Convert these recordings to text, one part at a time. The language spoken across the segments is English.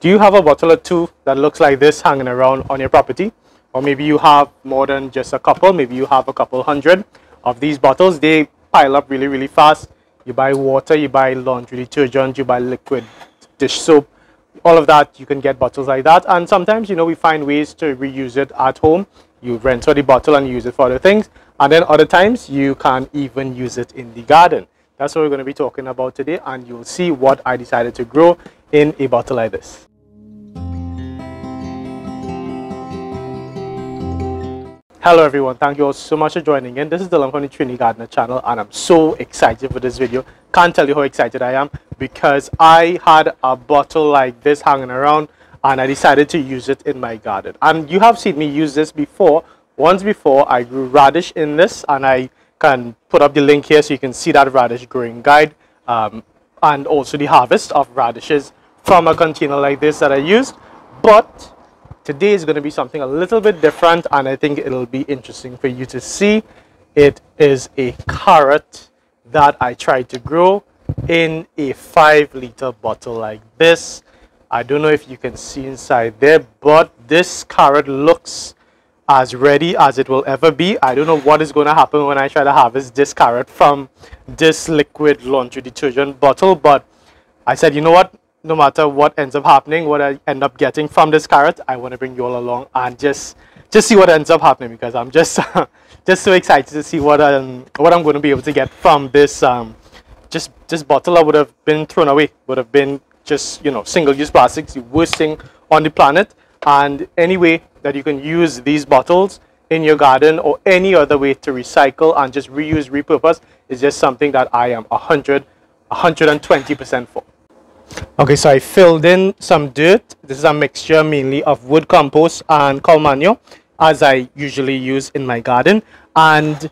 Do you have a bottle or two that looks like this hanging around on your property? Or maybe you have more than just a couple. Maybe you have a couple hundred of these bottles. They pile up really, really fast. You buy water, you buy laundry detergent, you buy liquid dish soap, all of that. You can get bottles like that. And sometimes, you know, we find ways to reuse it at home. You rent out the bottle and use it for other things. And then other times, you can even use it in the garden. That's what we're going to be talking about today, and you'll see what I decided to grow in a bottle like this. Hello everyone, thank you all so much for joining in. This is Dylan from the Trini Gardener channel, and I'm so excited for this video. Can't tell you how excited I am because I had a bottle like this hanging around and I decided to use it in my garden. And you have seen me use this before. Once before, I grew radish in this, and I can put up the link here so you can see that radish growing guide and also the harvest of radishes from a container like this that I used. But today is going to be something a little bit different, and I think it'll be interesting for you to see. It is a carrot that I tried to grow in a 5-liter bottle like this. I don't know if you can see inside there, but this carrot looks as ready as it will ever be. I don't know what is going to happen when I try to harvest this carrot from this liquid laundry detergent bottle, but I said, you know what, no matter what ends up happening, what I end up getting from this carrot, I want to bring you all along and just see what ends up happening, because I'm just just so excited to see what I'm going to be able to get from this just bottle that would have been thrown away, would have been just, you know, single-use plastics, the worst thing on the planet. And any way that you can use these bottles in your garden or any other way to recycle and just reuse, repurpose is just something that I am 120% for. Okay, so I filled in some dirt. This is a mixture mainly of wood compost and cow manure, as I usually use in my garden. And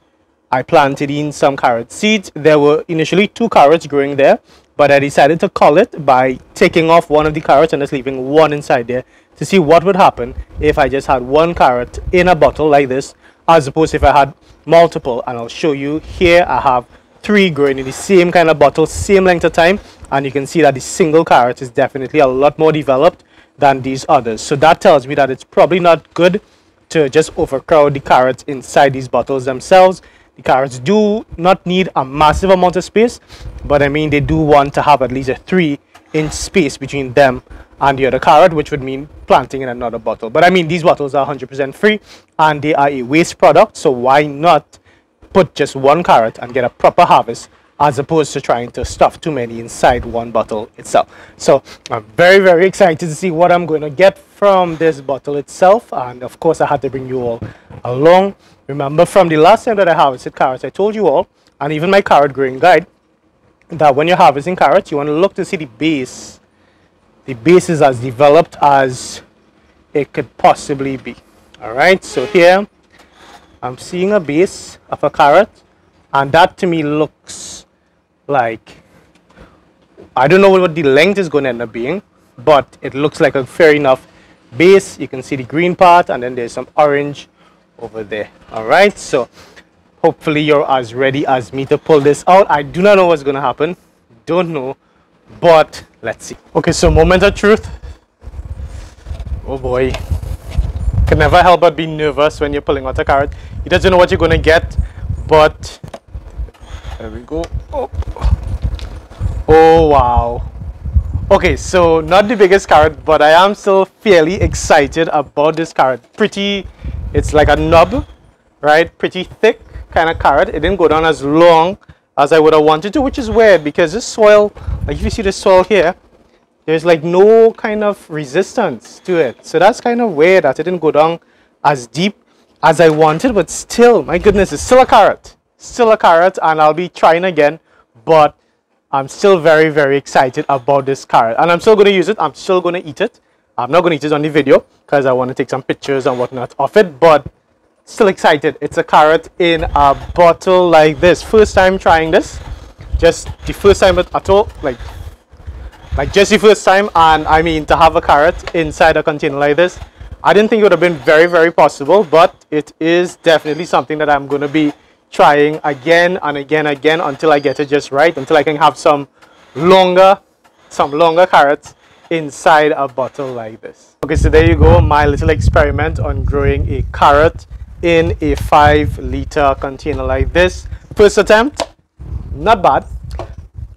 I planted in some carrot seeds. There were initially 2 carrots growing there, but I decided to cull it by taking off one of the carrots and just leaving one inside there to see what would happen if I just had 1 carrot in a bottle like this, as opposed to if I had multiple. And I'll show you here. I have 3 growing in the same kind of bottle, same length of time, and you can see that the single carrot is definitely a lot more developed than these others. So that tells me that it's probably not good to just overcrowd the carrots inside these bottles themselves. The carrots do not need a massive amount of space, but I mean, they do want to have at least a 3-inch space between them and the other carrot, which would mean planting in another bottle. But I mean, these bottles are 100% free and they are a waste product, so why not put just 1 carrot and get a proper harvest, as opposed to trying to stuff too many inside 1 bottle itself. So I'm very, very excited to see what I'm going to get from this bottle itself. And of course, I had to bring you all along. Remember, from the last time that I harvested carrots, I told you all, and even my carrot growing guide, that when you're harvesting carrots, you want to look to see the base. The base is as developed as it could possibly be. All right, so here I'm seeing a base of a carrot, and that to me looks like, I don't know what the length is going to end up being, but it looks like a fair enough base. You can see the green part, and then there's some orange over there. All right, so hopefully you're as ready as me to pull this out. I do not know what's going to happen, don't know, but let's see. Okay, so moment of truth. Oh boy, can never help but be nervous when you're pulling out a carrot. You don't know what you're going to get, but there we go. Oh wow. Okay, so not the biggest carrot, but I am still fairly excited about this carrot. It's like a nub, right? Pretty thick kind of carrot. It didn't go down as long as I would have wanted to, which is weird because this soil, like if you see the soil here, there's like no kind of resistance to it. So that's kind of weird that it didn't go down as deep as I wanted, but still, my goodness, it's still a carrot. Still a carrot, and I'll be trying again, but I'm still very, very excited about this carrot. And I'm still going to use it. I'm still going to eat it. I'm not going to eat it on the video because I want to take some pictures and whatnot of it, but still excited. It's a carrot in a bottle like this. First time trying this. Just the first time at all, like just the first time. And I mean, to have a carrot inside a container like this, I didn't think it would have been very, very possible, but it is definitely something that I'm going to be trying again and again until I get it just right, until I can have some longer carrots inside a bottle like this. Okay, so there you go, my little experiment on growing a carrot in a 5-liter container like this. First attempt, not bad.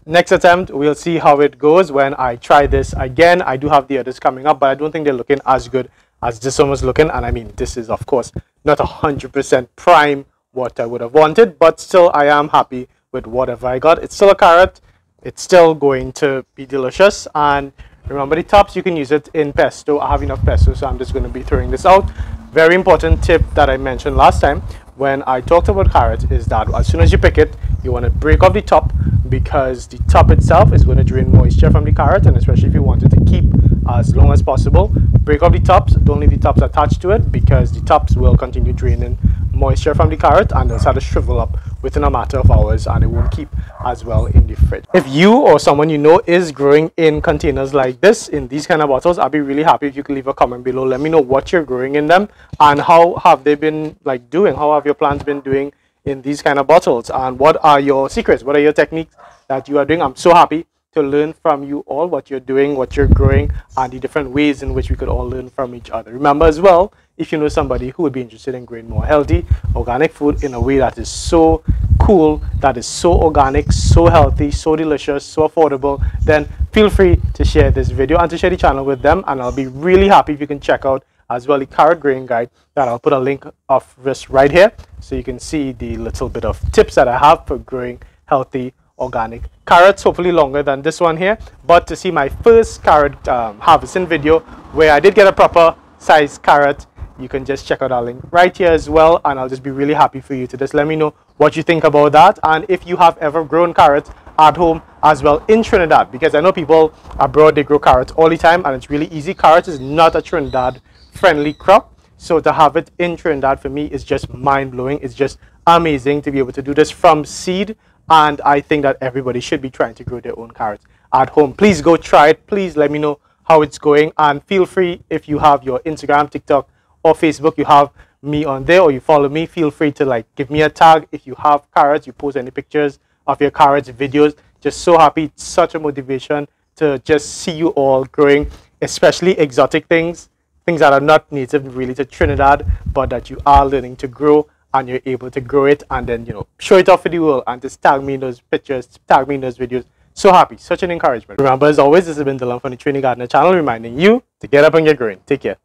Next attempt, we'll see how it goes when I try this again. I do have the others coming up, but I don't think they're looking as good as this one was looking. And I mean, this is of course not 100% prime what I would have wanted, but still I am happy with whatever I got. It's still a carrot. It's still going to be delicious. And remember, the tops, you can use it in pesto. I have enough pesto, so I'm just going to be throwing this out. Very important tip that I mentioned last time when I talked about carrots is that as soon as you pick it, you want to break off the top, because the top itself is going to drain moisture from the carrot, and especially if you want it to keep as long as possible, break off the tops. Don't leave the tops attached to it, because the tops will continue draining moisture from the carrot and they'll start to shrivel up within a matter of hours, and it won't keep as well in the fridge. If you or someone you know is growing in containers like this, in these kind of bottles, I'll be really happy if you could leave a comment below. Let me know what you're growing in them and how have they been like doing, how have your plants been doing in these kind of bottles, and what are your secrets, what are your techniques that you are doing. I'm so happy to learn from you all what you're doing, what you're growing, and the different ways in which we could all learn from each other. Remember as well, if you know somebody who would be interested in growing more healthy organic food in a way that is so cool, that is so organic, so healthy, so delicious, so affordable, then feel free to share this video and to share the channel with them, and I'll be really happy if you can check out as well the carrot growing guide that I'll put a link of this right here, so you can see the little bit of tips that I have for growing healthy organic carrots, hopefully longer than this one here. But to see my first carrot harvesting video where I did get a proper size carrot, you can just check out our link right here as well, and I'll just be really happy for you to just let me know what you think about that, and if you have ever grown carrots at home as well in Trinidad, because I know people abroad, they grow carrots all the time and it's really easy. Carrots is not a Trinidad friendly crop, so to have it in Trinidad for me is just mind-blowing. It's just amazing to be able to do this from seed, and I think that everybody should be trying to grow their own carrots at home. Please go try it. Please let me know how it's going, and feel free, if you have your Instagram, TikTok or Facebook, you have me on there, or you follow me, feel free to like give me a tag if you have carrots, you post any pictures of your carrots, videos. Just so happy. It's such a motivation to just see you all growing, especially exotic things that are not native really to Trinidad, but that you are learning to grow, and you're able to grow it and then, you know, show it off for the world and just tag me in those pictures, tag me in those videos. So happy, such an encouragement. Remember, as always, this has been Dylan from the Trini Gardener channel, reminding you to get up and get growing. Take care.